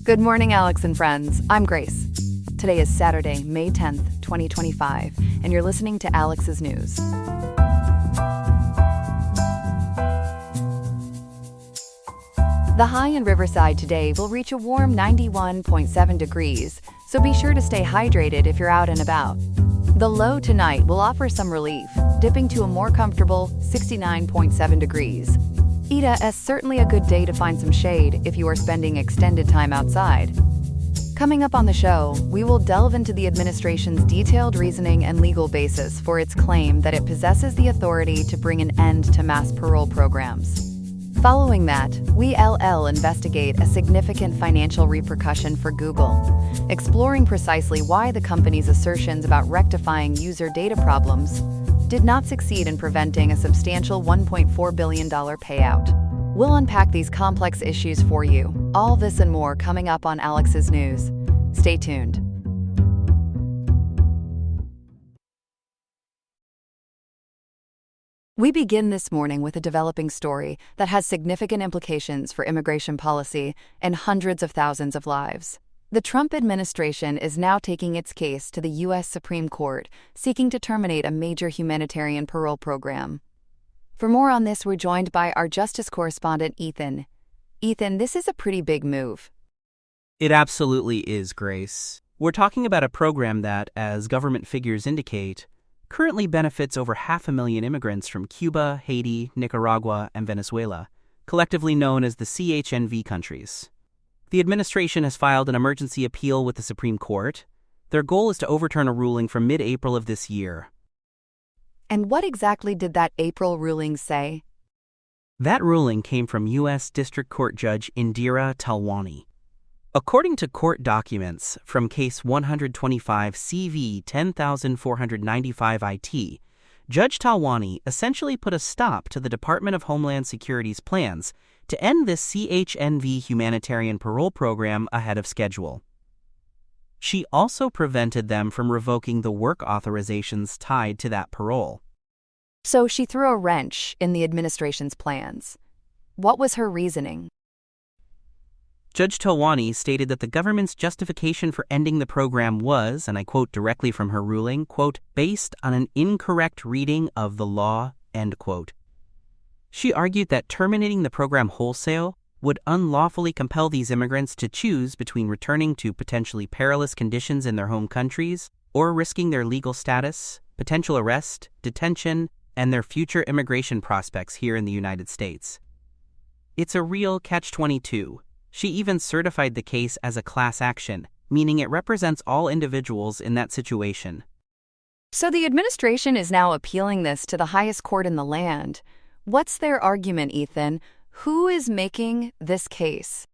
Good morning, Alex and friends. I'm Grace. Today is Saturday, May 10th, 2025, and you're listening to Alex's News. The high in Riverside today will reach a warm 91.7 degrees, so be sure to stay hydrated if you're out and about. The low tonight will offer some relief, dipping to a more comfortable 69.7 degrees. Ida is certainly a good day to find some shade if you are spending extended time outside. Coming up on the show, we will delve into the administration's detailed reasoning and legal basis for its claim that it possesses the authority to bring an end to mass parole programs. Following that, we investigate a significant financial repercussion for Google, exploring precisely why the company's assertions about rectifying user data problems did not succeed in preventing a substantial $1.4 billion payout. We'll unpack these complex issues for you. All this and more coming up on Alex's News. Stay tuned. We begin this morning with a developing story that has significant implications for immigration policy and hundreds of thousands of lives. The Trump administration is now taking its case to the U.S. Supreme Court, seeking to terminate a major humanitarian parole program. For more on this, we're joined by our justice correspondent, Ethan. Ethan, this is a pretty big move. It absolutely is, Grace. We're talking about a program that, as government figures indicate, currently benefits over 500,000 immigrants from Cuba, Haiti, Nicaragua, and Venezuela, collectively known as the CHNV countries. The administration has filed an emergency appeal with the Supreme Court. Their goal is to overturn a ruling from mid-April of this year. And what exactly did that April ruling say? That ruling came from U.S. District Court Judge Indira Talwani. According to court documents from Case 125 CV 10495 IT, Judge Talwani essentially put a stop to the Department of Homeland Security's plans to end this CHNV humanitarian parole program ahead of schedule. She also prevented them from revoking the work authorizations tied to that parole. So she threw a wrench in the administration's plans. What was her reasoning? Judge Talwani stated that the government's justification for ending the program was, and I quote directly from her ruling, quote, based on an incorrect reading of the law, end quote. She argued that terminating the program wholesale would unlawfully compel these immigrants to choose between returning to potentially perilous conditions in their home countries or risking their legal status, potential arrest, detention, and their future immigration prospects here in the United States. It's a real catch-22. She even certified the case as a class action, meaning it represents all individuals in that situation. So the administration is now appealing this to the highest court in the land. What's their argument, Ethan? Who is making this case?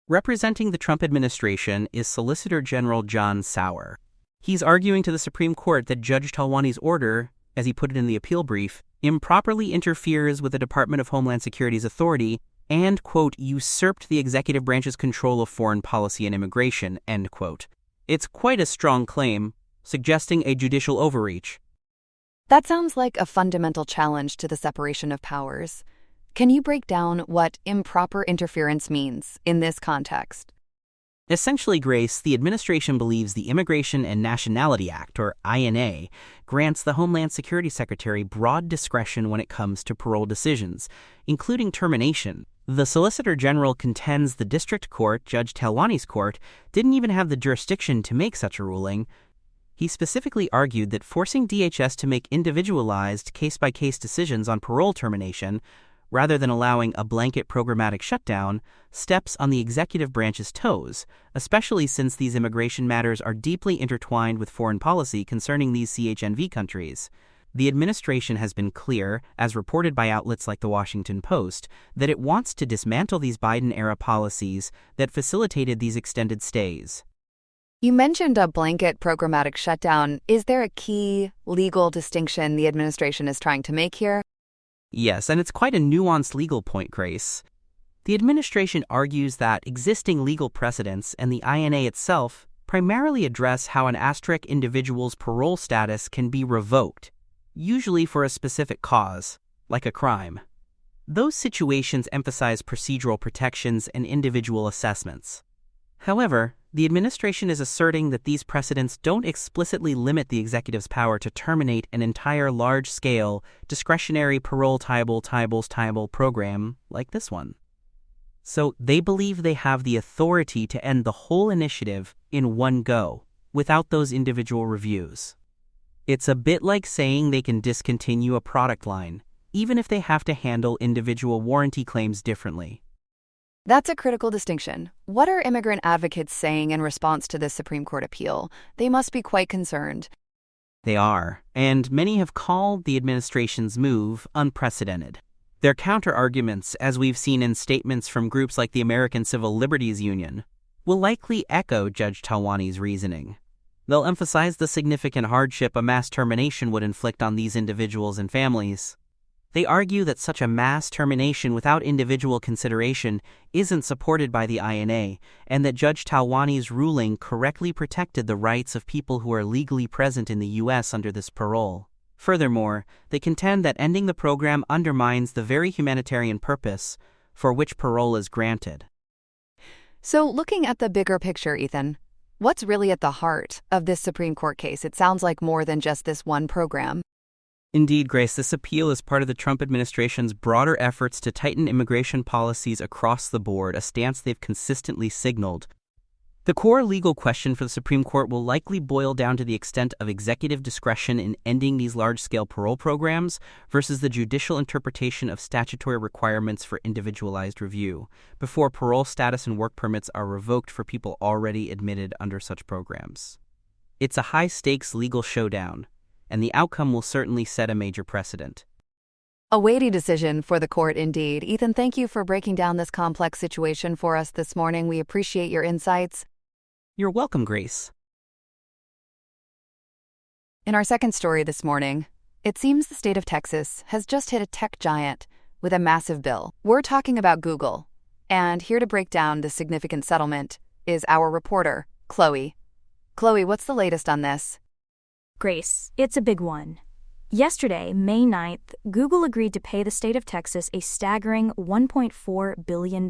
Representing the Trump administration is Solicitor General John Sauer. He's arguing to the Supreme Court that Judge Talwani's order, as he put it in the appeal brief, improperly interferes with the Department of Homeland Security's authority and, quote, usurped the executive branch's control of foreign policy and immigration, end quote. It's quite a strong claim, suggesting a judicial overreach. That sounds like a fundamental challenge to the separation of powers. Can you break down what improper interference means in this context? Essentially, Grace, the administration believes the Immigration and Nationality Act, or INA, grants the Homeland Security Secretary broad discretion when it comes to parole decisions, including termination. The Solicitor General contends the District Court, Judge Talwani's court, didn't even have the jurisdiction to make such a ruling. He specifically argued that forcing DHS to make individualized, case-by-case decisions on parole termination, rather than allowing a blanket programmatic shutdown, steps on the executive branch's toes, especially since these immigration matters are deeply intertwined with foreign policy concerning these CHNV countries. The administration has been clear, as reported by outlets like The Washington Post, that it wants to dismantle these Biden-era policies that facilitated these extended stays. You mentioned a blanket programmatic shutdown. Is there a key legal distinction the administration is trying to make here? Yes, and it's quite a nuanced legal point, Grace. The administration argues that existing legal precedents and the INA itself primarily address how an asterisk individual's parole status can be revoked, usually for a specific cause, like a crime. Those situations emphasize procedural protections and individual assessments. However, the administration is asserting that these precedents don't explicitly limit the executive's power to terminate an entire large-scale, discretionary parole-tiable program like this one. So they believe they have the authority to end the whole initiative in one go, without those individual reviews. It's a bit like saying they can discontinue a product line, even if they have to handle individual warranty claims differently. That's a critical distinction. What are immigrant advocates saying in response to this Supreme Court appeal? They must be quite concerned. They are, and many have called the administration's move unprecedented. Their counter-arguments, as we've seen in statements from groups like the American Civil Liberties Union, will likely echo Judge Talwani's reasoning. They'll emphasize the significant hardship a mass termination would inflict on these individuals and families. They argue that such a mass termination without individual consideration isn't supported by the INA, and that Judge Talwani's ruling correctly protected the rights of people who are legally present in the U.S. under this parole. Furthermore, they contend that ending the program undermines the very humanitarian purpose for which parole is granted. So, looking at the bigger picture, Ethan, what's really at the heart of this Supreme Court case? It sounds like more than just this one program. Indeed, Grace, this appeal is part of the Trump administration's broader efforts to tighten immigration policies across the board, a stance they've consistently signaled. The core legal question for the Supreme Court will likely boil down to the extent of executive discretion in ending these large-scale parole programs versus the judicial interpretation of statutory requirements for individualized review, before parole status and work permits are revoked for people already admitted under such programs. It's a high-stakes legal showdown, and the outcome will certainly set a major precedent. A weighty decision for the court indeed. Ethan, thank you for breaking down this complex situation for us this morning. We appreciate your insights. You're welcome, Grace. In our second story this morning, it seems the state of Texas has just hit a tech giant with a massive bill. We're talking about Google. And here to break down the significant settlement is our reporter, Chloe. Chloe, what's the latest on this? Grace, it's a big one. Yesterday, May 9th, Google agreed to pay the state of Texas a staggering $1.4 billion.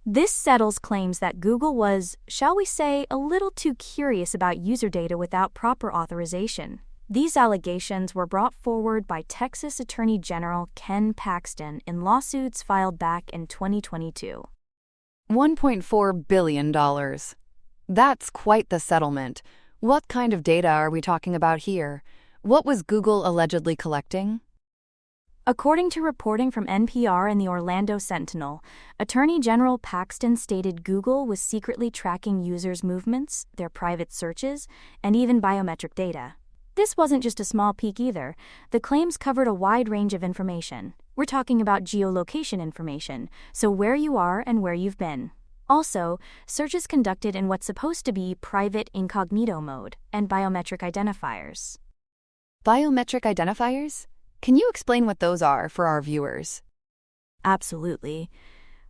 This settles claims that Google was, shall we say, a little too curious about user data without proper authorization. These allegations were brought forward by Texas Attorney General Ken Paxton in lawsuits filed back in 2022. $1.4 billion. That's quite the settlement. What kind of data are we talking about here? What was Google allegedly collecting? According to reporting from NPR and the Orlando Sentinel, Attorney General Paxton stated Google was secretly tracking users' movements, their private searches, and even biometric data. This wasn't just a small peek either. The claims covered a wide range of information. We're talking about geolocation information, so where you are and where you've been. Also, searches conducted in what's supposed to be private incognito mode and biometric identifiers. Biometric identifiers? Can you explain what those are for our viewers? Absolutely.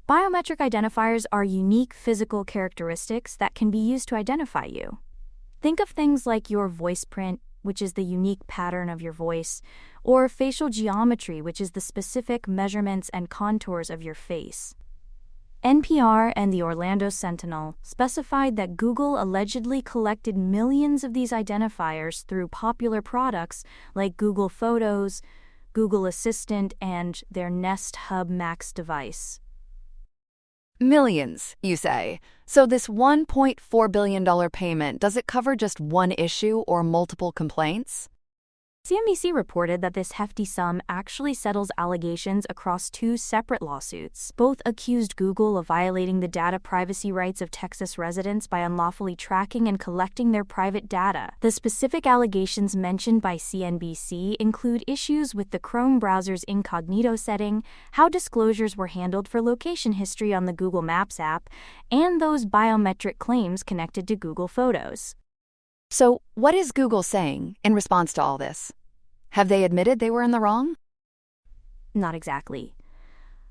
Biometric identifiers are unique physical characteristics that can be used to identify you. Think of things like your voice print, which is the unique pattern of your voice, or facial geometry, which is the specific measurements and contours of your face. NPR and the Orlando Sentinel specified that Google allegedly collected millions of these identifiers through popular products like Google Photos, Google Assistant, and their Nest Hub Max device. Millions, you say. So this $1.4 billion payment, does it cover just one issue or multiple complaints? CNBC reported that this hefty sum actually settles allegations across two separate lawsuits. Both accused Google of violating the data privacy rights of Texas residents by unlawfully tracking and collecting their private data. The specific allegations mentioned by CNBC include issues with the Chrome browser's incognito setting, how disclosures were handled for location history on the Google Maps app, and those biometric claims connected to Google Photos. So, what is Google saying in response to all this? Have they admitted they were in the wrong? Not exactly.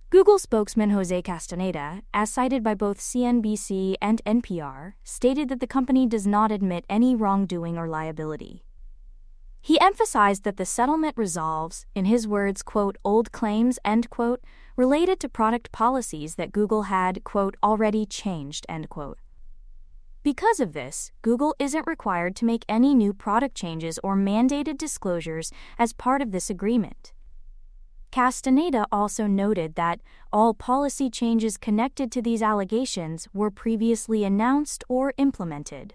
Google spokesman Jose Castaneda, as cited by both CNBC and NPR, stated that the company does not admit any wrongdoing or liability. He emphasized that the settlement resolves, in his words, quote, old claims, end quote, related to product policies that Google had, quote, already changed, end quote. Because of this, Google isn't required to make any new product changes or mandated disclosures as part of this agreement. Castaneda also noted that all policy changes connected to these allegations were previously announced or implemented.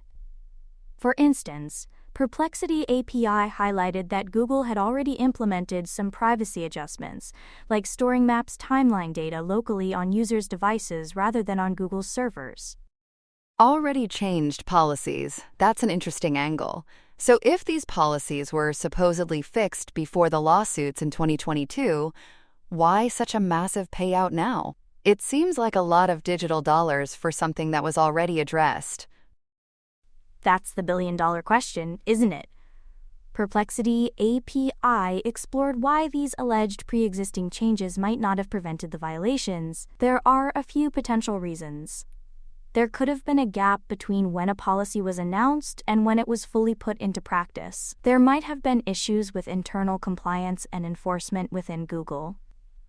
For instance, Perplexity API highlighted that Google had already implemented some privacy adjustments, like storing Maps timeline data locally on users' devices rather than on Google's servers. Already changed policies. That's an interesting angle. So if these policies were supposedly fixed before the lawsuits in 2022, why such a massive payout now? It seems like a lot of digital dollars for something that was already addressed. That's the billion-dollar question, isn't it? Perplexity API explored why these alleged pre-existing changes might not have prevented the violations. There are a few potential reasons. There could have been a gap between when a policy was announced and when it was fully put into practice. There might have been issues with internal compliance and enforcement within Google.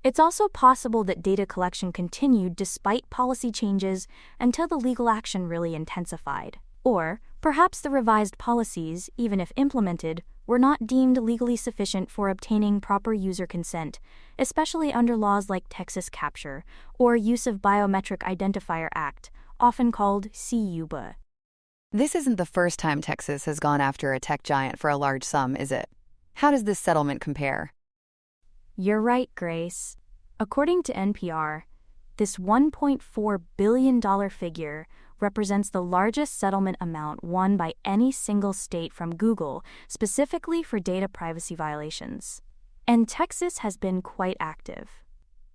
It's also possible that data collection continued despite policy changes until the legal action really intensified. Or, perhaps the revised policies, even if implemented, were not deemed legally sufficient for obtaining proper user consent, especially under laws like Texas Capture or Use of Biometric Identifier Act, often called CUBA. This isn't the first time Texas has gone after a tech giant for a large sum, is it? How does this settlement compare? You're right, Grace. According to NPR, this $1.4 billion figure represents the largest settlement amount won by any single state from Google, specifically for data privacy violations. And Texas has been quite active.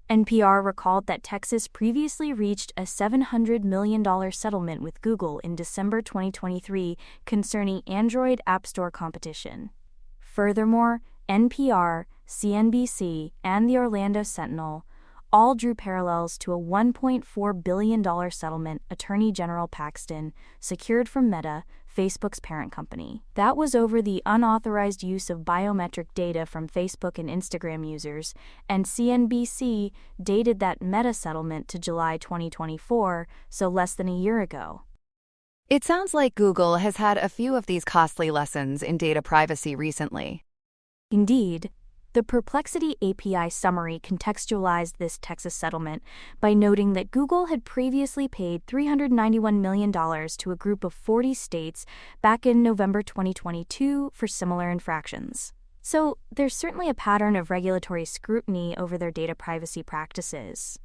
NPR recalled that Texas previously reached a $700 million settlement with Google in December 2023 concerning Android App Store competition. Furthermore, NPR, CNBC, and the Orlando Sentinel all drew parallels to a $1.4 billion settlement Attorney General Paxton secured from Meta, Facebook's parent company. That was over the unauthorized use of biometric data from Facebook and Instagram users, and CNBC dated that Meta settlement to July 2024, so less than a year ago. It sounds like Google has had a few of these costly lessons in data privacy recently. Indeed. The Perplexity API summary contextualized this Texas settlement by noting that Google had previously paid $391 million to a group of 40 states back in November 2022 for similar infractions. So there's certainly a pattern of regulatory scrutiny over their data privacy practices.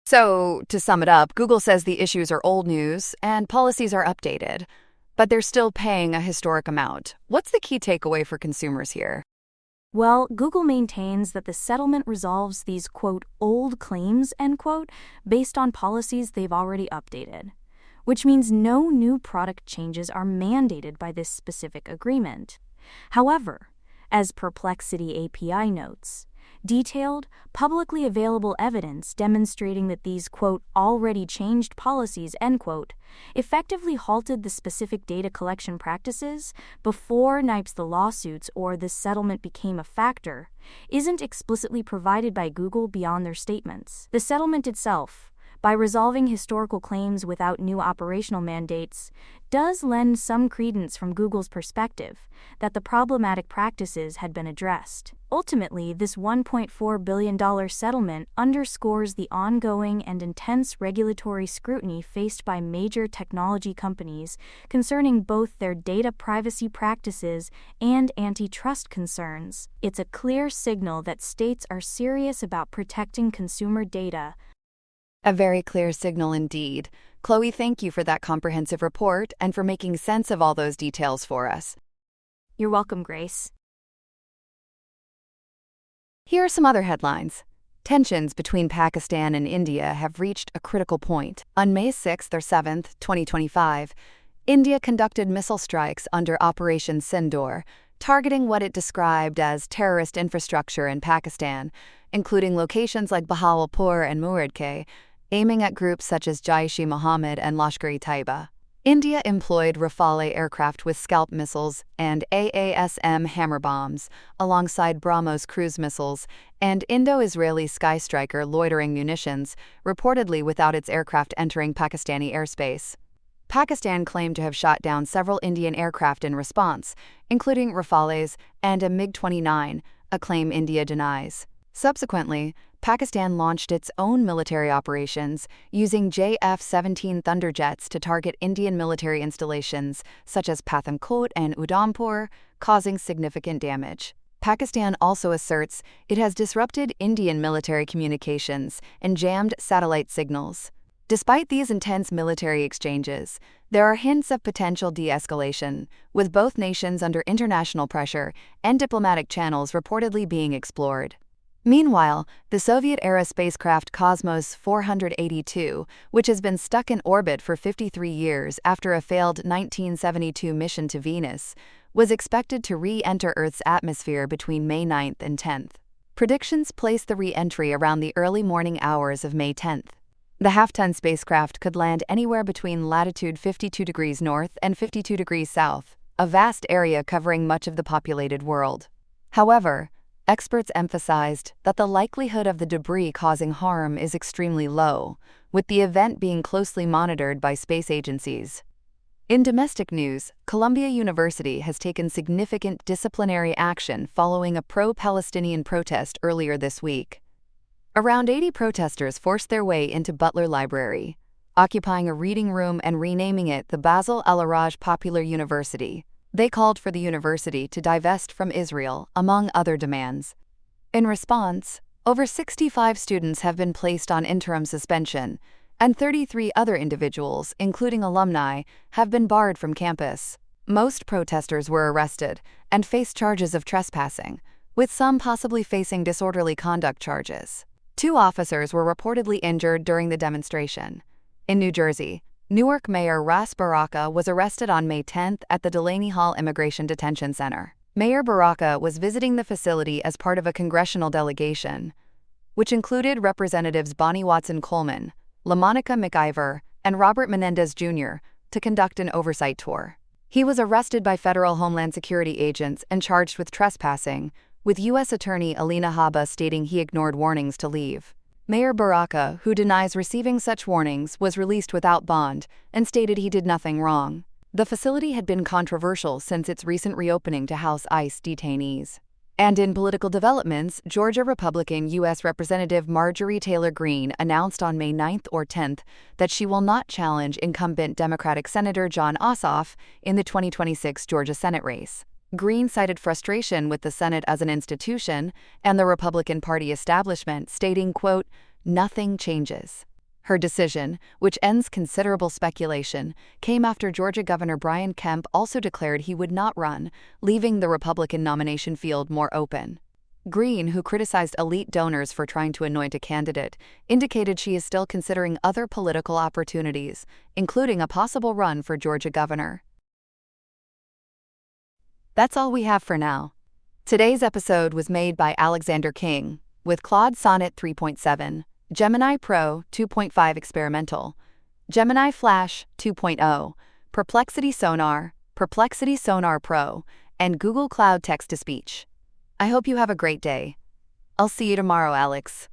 So, to sum it up, Google says the issues are old news and policies are updated, but they're still paying a historic amount. What's the key takeaway for consumers here? Well, Google maintains that the settlement resolves these, quote, old claims, end quote, based on policies they've already updated, which means no new product changes are mandated by this specific agreement. However, as Perplexity API notes, detailed, publicly available evidence demonstrating that these, quote, already changed policies, end quote, effectively halted the specific data collection practices before the lawsuits or the settlement became a factor, isn't explicitly provided by Google beyond their statements. The settlement itself, by resolving historical claims without new operational mandates, does lend some credence from Google's perspective that the problematic practices had been addressed. Ultimately, this $1.4 billion settlement underscores the ongoing and intense regulatory scrutiny faced by major technology companies concerning both their data privacy practices and antitrust concerns. It's a clear signal that states are serious about protecting consumer data. A very clear signal indeed. Chloe, thank you for that comprehensive report and for making sense of all those details for us. You're welcome, Grace. Here are some other headlines. Tensions between Pakistan and India have reached a critical point. On May 6th or 7th, 2025, India conducted missile strikes under Operation Sindoor, targeting what it described as terrorist infrastructure in Pakistan, including locations like Bahawalpur and Muridke, aiming at groups such as Jaish-e-Mohammed and Lashkar-e-Taiba. India employed Rafale aircraft with Scalp missiles and AASM hammer bombs, alongside BrahMos cruise missiles, and Indo-Israeli Sky Striker loitering munitions, reportedly without its aircraft entering Pakistani airspace. Pakistan claimed to have shot down several Indian aircraft in response, including Rafales and a MiG-29, a claim India denies. Subsequently, Pakistan launched its own military operations using JF-17 Thunderjets to target Indian military installations such as Pathankot and Udhampur, causing significant damage. Pakistan also asserts it has disrupted Indian military communications and jammed satellite signals. Despite these intense military exchanges, there are hints of potential de-escalation, with both nations under international pressure and diplomatic channels reportedly being explored. Meanwhile, the Soviet-era spacecraft Cosmos 482, which has been stuck in orbit for 53 years after a failed 1972 mission to Venus, was expected to re-enter Earth's atmosphere between May 9th and 10th. Predictions place the re-entry around the early morning hours of May 10th. The half-ton spacecraft could land anywhere between latitude 52 degrees north and 52 degrees south, a vast area covering much of the populated world. However, experts emphasized that the likelihood of the debris causing harm is extremely low, with the event being closely monitored by space agencies. In domestic news, Columbia University has taken significant disciplinary action following a pro-Palestinian protest earlier this week. Around 80 protesters forced their way into Butler Library, occupying a reading room and renaming it the Basil El-Araj Popular University. They called for the university to divest from Israel, among other demands. In response, over 65 students have been placed on interim suspension, and 33 other individuals, including alumni, have been barred from campus. Most protesters were arrested and faced charges of trespassing, with some possibly facing disorderly conduct charges. 2 officers were reportedly injured during the demonstration. In New Jersey, Newark Mayor Ras Baraka was arrested on May 10th at the Delaney Hall Immigration Detention Center. Mayor Baraka was visiting the facility as part of a congressional delegation, which included Representatives Bonnie Watson-Coleman, LaMonica McIver, and Robert Menendez Jr., to conduct an oversight tour. He was arrested by federal Homeland Security agents and charged with trespassing, with U.S. Attorney Alina Habba stating he ignored warnings to leave. Mayor Baraka, who denies receiving such warnings, was released without bond and stated he did nothing wrong. The facility had been controversial since its recent reopening to house ICE detainees. And in political developments, Georgia Republican U.S. Representative Marjorie Taylor Greene announced on May 9th or 10th that she will not challenge incumbent Democratic Senator Jon Ossoff in the 2026 Georgia Senate race. Greene cited frustration with the Senate as an institution and the Republican Party establishment, stating, quote, "Nothing changes." Her decision, which ends considerable speculation, came after Georgia Governor Brian Kemp also declared he would not run, leaving the Republican nomination field more open. Greene, who criticized elite donors for trying to anoint a candidate, indicated she is still considering other political opportunities, including a possible run for Georgia governor. That's all we have for now. Today's episode was made by Alexander King, with Claude Sonnet 3.7, Gemini Pro 2.5 Experimental, Gemini Flash 2.0, Perplexity Sonar Pro, and Google Cloud Text-to-Speech. I hope you have a great day. I'll see you tomorrow, Alex.